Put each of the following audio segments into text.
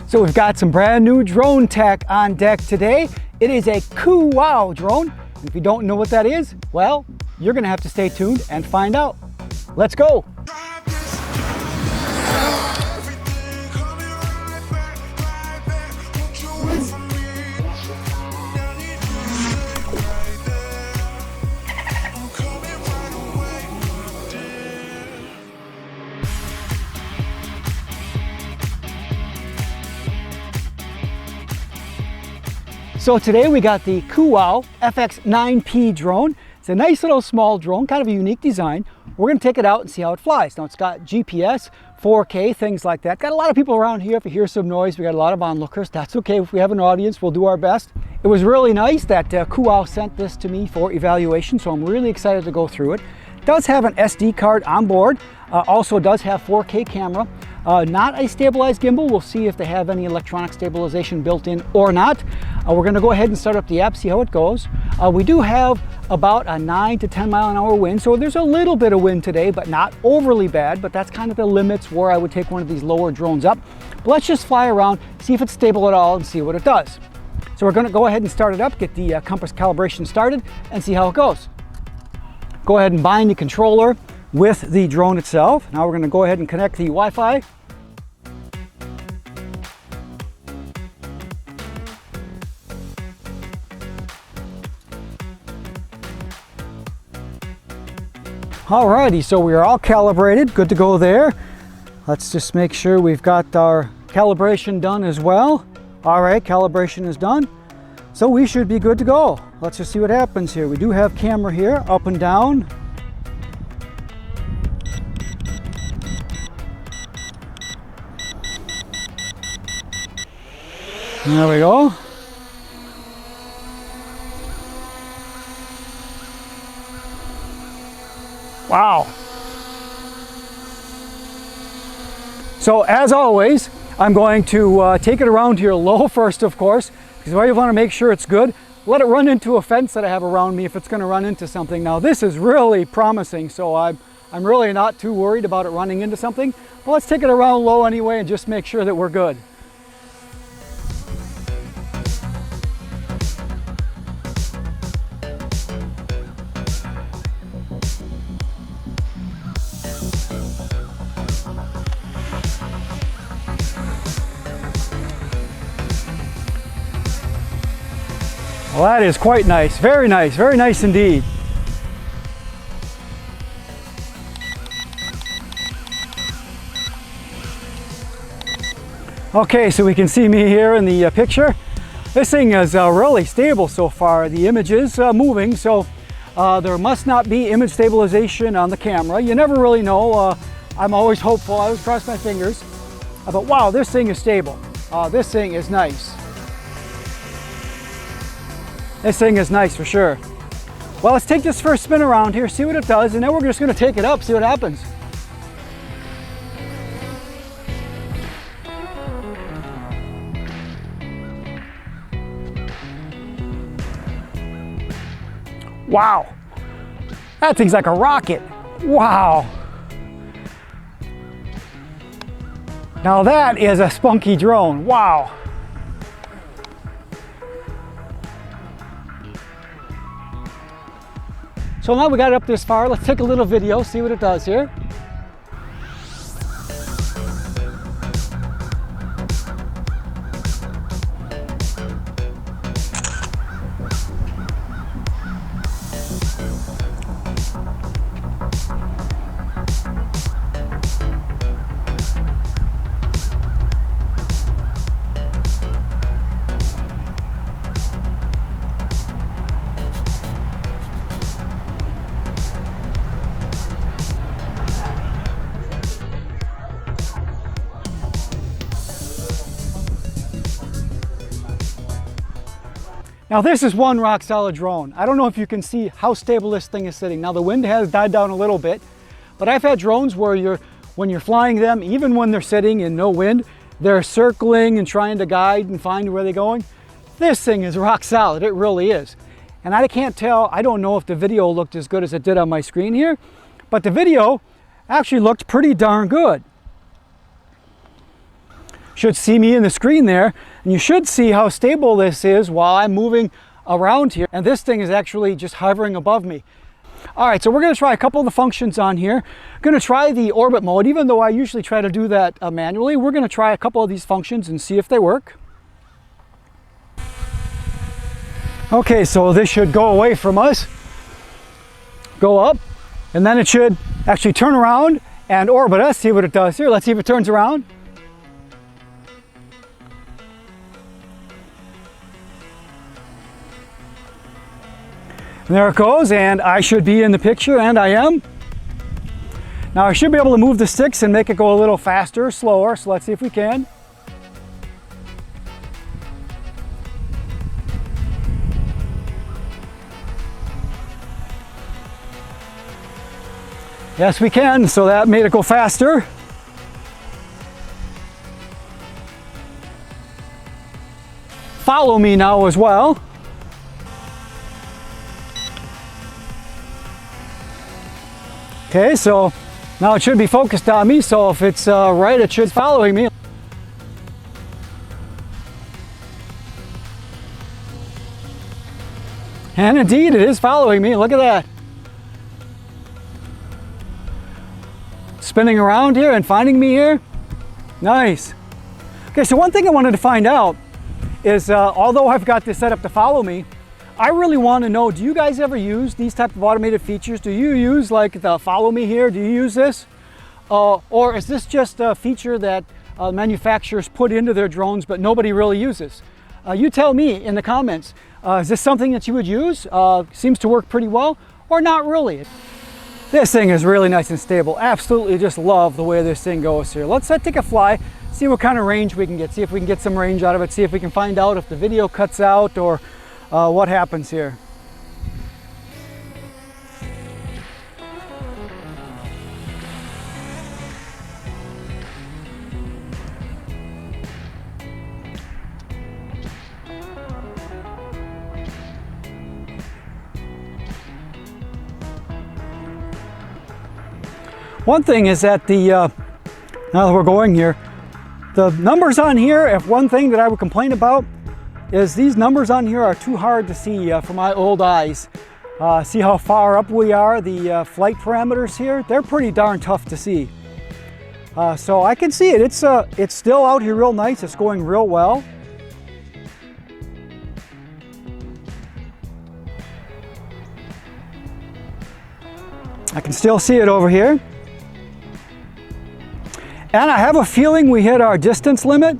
So we've got some brand new drone tech on deck today. It is a Cooau drone. And if you don't know what that is, well, you're gonna have to stay tuned and find out. Let's go. So today we got the Cooau FX-9P drone. It's a nice little small drone, kind of a unique design. We're gonna take it out and see how it flies. Now it's got GPS, 4K, things like that. Got a lot of people around here. If you hear some noise, we got a lot of onlookers. That's okay. If we have an audience, we'll do our best. It was really nice that Cooau sent this to me for evaluation, so I'm really excited to go through it. It does have an SD card on board. Also does have 4K camera. Not a stabilized gimbal. We'll see if they have any electronic stabilization built in or not. We're going to go ahead and start up the app, see how it goes. We do have about a 9 to 10 mile an hour wind, so there's a little bit of wind today, but not overly bad, but that's kind of the limits where I would take one of these lower drones up. But let's just fly around, see if it's stable at all, and see what it does. So we're going to go ahead and start it up, get the compass calibration started, and see how it goes. Go ahead and bind the controller with the drone itself. Now we're going to go ahead and connect the Wi-Fi. Alrighty, so we are all calibrated, good to go there. Let's just make sure we've got our calibration done as well. All right, calibration is done. So we should be good to go. Let's just see what happens here. We do have camera here, up and down. There we go. Wow. So as always, I'm going to take it around here low first, of course, because I want to make sure it's good. Let it run into a fence that I have around me if it's going to run into something. Now this is really promising, so I'm really not too worried about it running into something. But let's take it around low anyway and just make sure that we're good. Well, that is quite nice, very nice indeed. Okay, so we can see me here in the picture. This thing is really stable so far. The image is moving, so there must not be image stabilization on the camera. You never really know. I'm always hopeful. I always cross my fingers. But wow, this thing is stable. This thing is nice. This thing is nice for sure. Well, let's take this first spin around here, see what it does, and then we're just going to take it up, see what happens. Wow, that thing's like a rocket. Wow. Now that is a spunky drone. Wow. So now we got it up this far, let's take a little video, see what it does here. Now this is one rock solid drone. I don't know if you can see how stable this thing is sitting. Now the wind has died down a little bit, but I've had drones where when you're flying them, even when they're sitting in no wind, they're circling and trying to guide and find where they're going. This thing is rock solid, it really is. And I can't tell, I don't know if the video looked as good as it did on my screen here, but the video actually looked pretty darn good. should see me in the screen there, and you should see how stable this is while I'm moving around here, and this thing is actually just hovering above me. All right, so we're going to try a couple of the functions on here. I'm going to try the orbit mode, even though I usually try to do that manually. We're going to try a couple of these functions and see if they work. Okay, so this should go away from us, go up, and then it should actually turn around and orbit us. See what it does here. Let's see if it turns around. And there it goes, and I should be in the picture, and I am. Now I should be able to move the sticks and make it go a little faster, slower, so let's see if we can. Yes, we can, so that made it go faster. Follow me now as well. Okay, so now it should be focused on me, so if it's right, it should be following me. And indeed, it is following me. Look at that. Spinning around here and finding me here. Nice. Okay, so one thing I wanted to find out is, although I've got this set up to follow me, I really want to know, do you guys ever use these type of automated features? Do you use like the follow me here? Do you use this? Or is this just a feature that manufacturers put into their drones but nobody really uses? You tell me in the comments. Is this something that you would use? Seems to work pretty well, or not really? This thing is really nice and stable. Absolutely just love the way this thing goes here. Let's take a fly, see what kind of range we can get, see if we can get some range out of it, see if we can find out if the video cuts out or what happens here. One thing is that now that we're going here, the numbers on here, if one thing that I would complain about is these numbers on here are too hard to see for my old eyes. See how far up we are, the flight parameters here, they're pretty darn tough to see. So I can see it, it's still out here real nice, it's going real well. I can still see it over here. And I have a feeling we hit our distance limit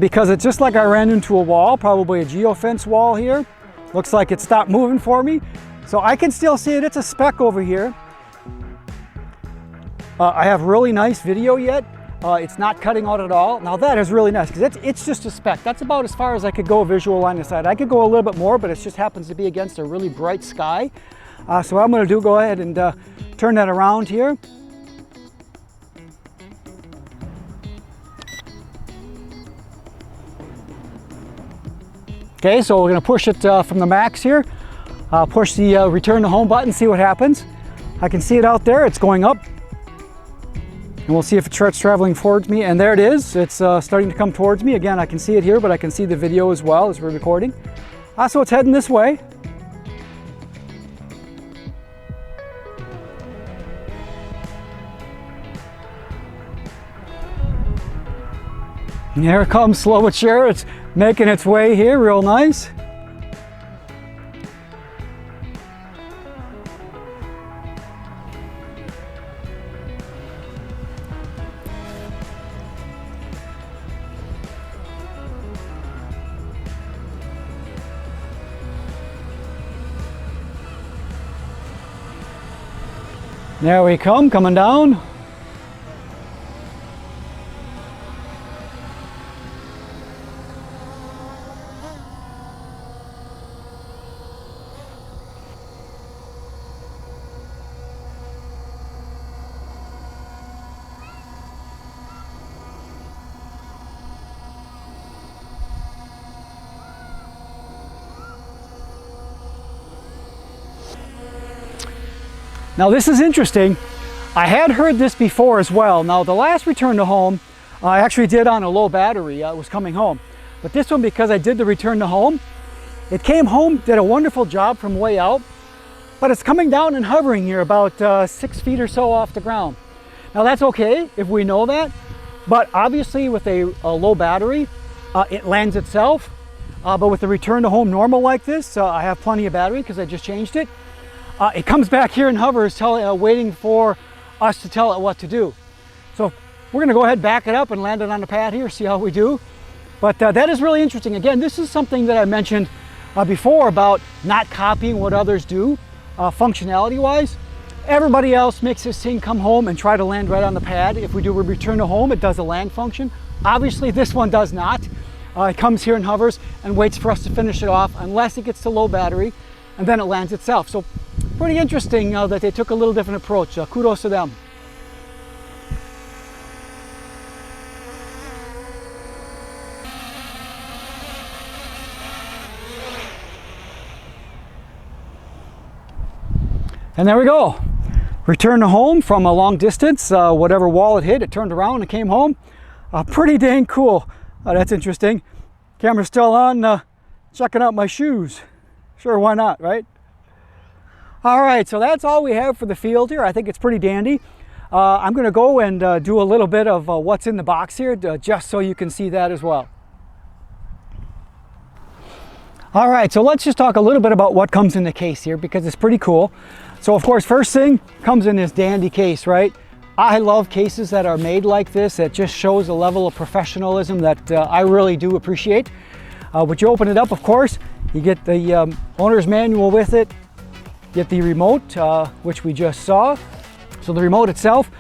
because it's just like I ran into a wall, probably a geofence wall here. Looks like it stopped moving for me. So I can still see it, it's a speck over here. I have really nice video yet. It's not cutting out at all. Now that is really nice because it's just a speck. That's about as far as I could go visual line of sight. I could go a little bit more, but it just happens to be against a really bright sky. So what I'm going to do, go ahead and turn that around here. Okay, so we're going to push it from the max here. Push the return to home button, see what happens. I can see it out there, it's going up. And we'll see if it starts traveling towards me. And there it is, it's starting to come towards me. Again, I can see it here, but I can see the video as well as we're recording. So it's heading this way. And here it comes, slow but sure. It's making its way here, real nice. There we come, coming down. Now this is interesting. I had heard this before as well. Now the last return to home, I actually did on a low battery. It was coming home. But this one, because I did the return to home, it came home, did a wonderful job from way out, but it's coming down and hovering here about 6 feet or so off the ground. Now that's okay if we know that, but obviously with a low battery, it lands itself. But with the return to home normal like this, I have plenty of battery because I just changed it. It comes back here and hovers, waiting for us to tell it what to do. So we're going to go ahead, back it up and land it on the pad here, see how we do. But that is really interesting. Again, this is something that I mentioned before about not copying what others do functionality wise. Everybody else makes this thing come home and try to land right on the pad. If we do a return to home, it does a land function. Obviously this one does not. It comes here and hovers and waits for us to finish it off unless it gets to low battery, and then it lands itself. So pretty interesting that they took a little different approach. Kudos to them. And there we go. Return to home from a long distance. Whatever wall it hit, it turned around and came home. Pretty dang cool. That's interesting. Camera's still on, checking out my shoes. Sure, why not, right? All right, so that's all we have for the field here. I think it's pretty dandy. I'm gonna go and do a little bit of what's in the box here, just so you can see that as well. All right, so let's just talk a little bit about what comes in the case here, because it's pretty cool. So of course, first thing comes in this dandy case, right? I love cases that are made like this. It just shows a level of professionalism that I really do appreciate. But you open it up, of course, you get the owner's manual with it, get the remote, which we just saw. So the remote itself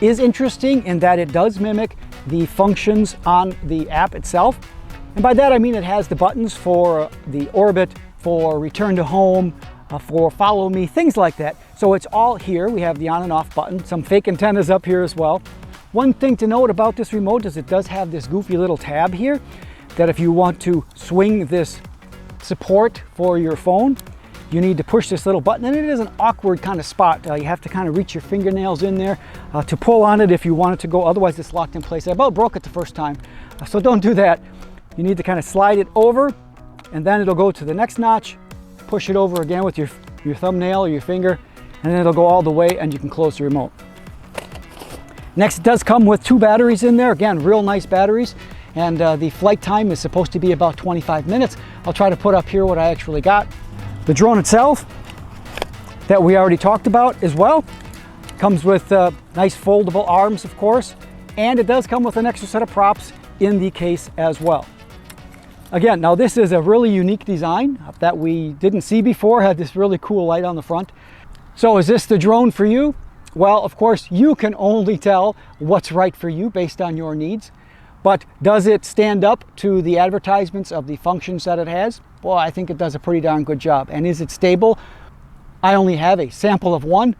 is interesting in that it does mimic the functions on the app itself. And by that I mean it has the buttons for the orbit, for return to home, for follow me, things like that. So it's all here. We have the on and off button, some fake antennas up here as well. One thing to note about this remote is it does have this goofy little tab here that if you want to swing this support for your phone, you need to push this little button, and it is an awkward kind of spot. You have to kind of reach your fingernails in there to pull on it if you want it to go, otherwise it's locked in place. I about broke it the first time, so don't do that. You need to kind of slide it over, and then it'll go to the next notch, push it over again with your thumbnail or your finger, and then it'll go all the way and you can close the remote. Next, it does come with 2 batteries in there. Again, real nice batteries. And the flight time is supposed to be about 25 minutes. I'll try to put up here what I actually got. The drone itself, that we already talked about as well, comes with nice foldable arms, of course, and it does come with an extra set of props in the case as well. Again, now this is a really unique design that we didn't see before, had this really cool light on the front. So is this the drone for you? Well, of course, you can only tell what's right for you based on your needs. But does it stand up to the advertisements of the functions that it has? Well, I think it does a pretty darn good job. And is it stable? I only have a sample of one,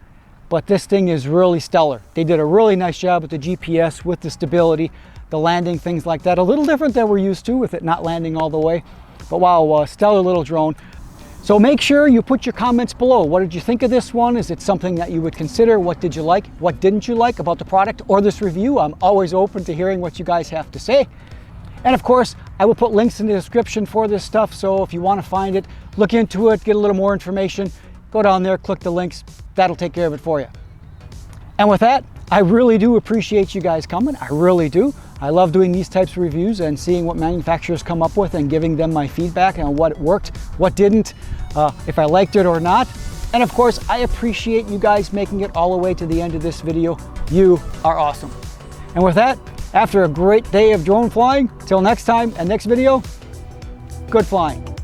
but this thing is really stellar. They did a really nice job with the GPS, with the stability, the landing, things like that. A little different than we're used to with it not landing all the way. But wow, stellar little drone. So make sure you put your comments below. What did you think of this one? Is it something that you would consider? What did you like? What didn't you like about the product or this review? I'm always open to hearing what you guys have to say. And of course, I will put links in the description for this stuff. So if you want to find it, look into it, get a little more information, go down there, click the links. That'll take care of it for you. And with that, I really do appreciate you guys coming. I really do. I love doing these types of reviews and seeing what manufacturers come up with and giving them my feedback on what worked, what didn't, if I liked it or not. And of course, I appreciate you guys making it all the way to the end of this video. You are awesome. And with that, after a great day of drone flying, till next time and next video, good flying.